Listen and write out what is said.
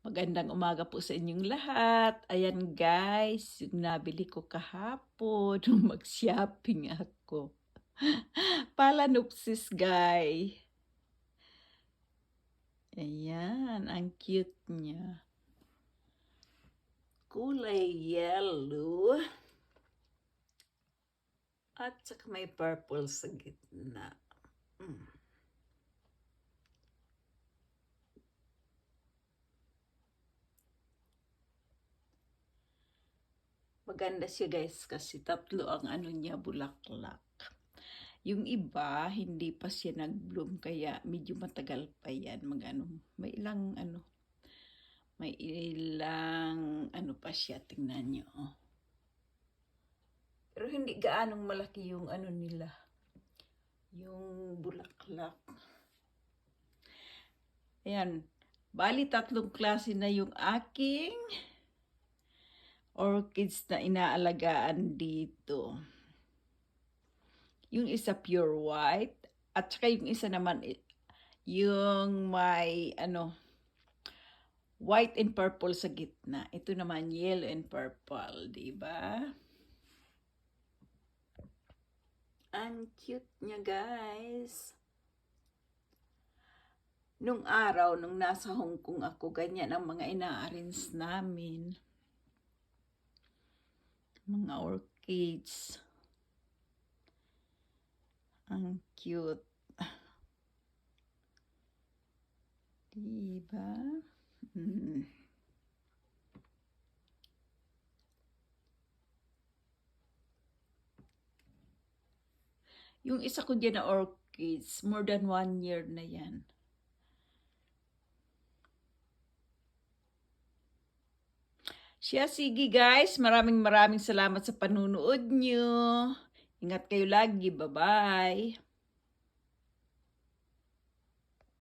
Magandang umaga po sa inyong lahat. Ayan guys, yung nabili ko kahapon nung mag-shopping ako. Palanopsis guy. Ayan, ang cute niya. Kulay yellow. At saka may purple sa gitna. Maganda siya guys kasi tatlo ang ano niya, bulaklak. Yung iba, hindi pa siya nag-bloom kaya medyo matagal pa yan. May ilang pa siya, tingnan nyo. Pero hindi gaanong malaki yung nila, yung bulaklak. Ayan, bali 3 klase na yung aking orchids na inaalagaan dito. Yung isa pure white, at saka yung isa naman yung may white and purple sa gitna. Ito naman yellow and purple, di ba? Ang cute niya, guys. Nung araw, nung nasa Hong Kong ako, ganyan ang mga ina-arrange namin. Mga orchids. Ang cute. Diba? Yung isa ko dyan na orchids, more than 1 year na yan. Sige guys, maraming salamat sa panunood nyo. Ingat kayo lagi. Bye-bye.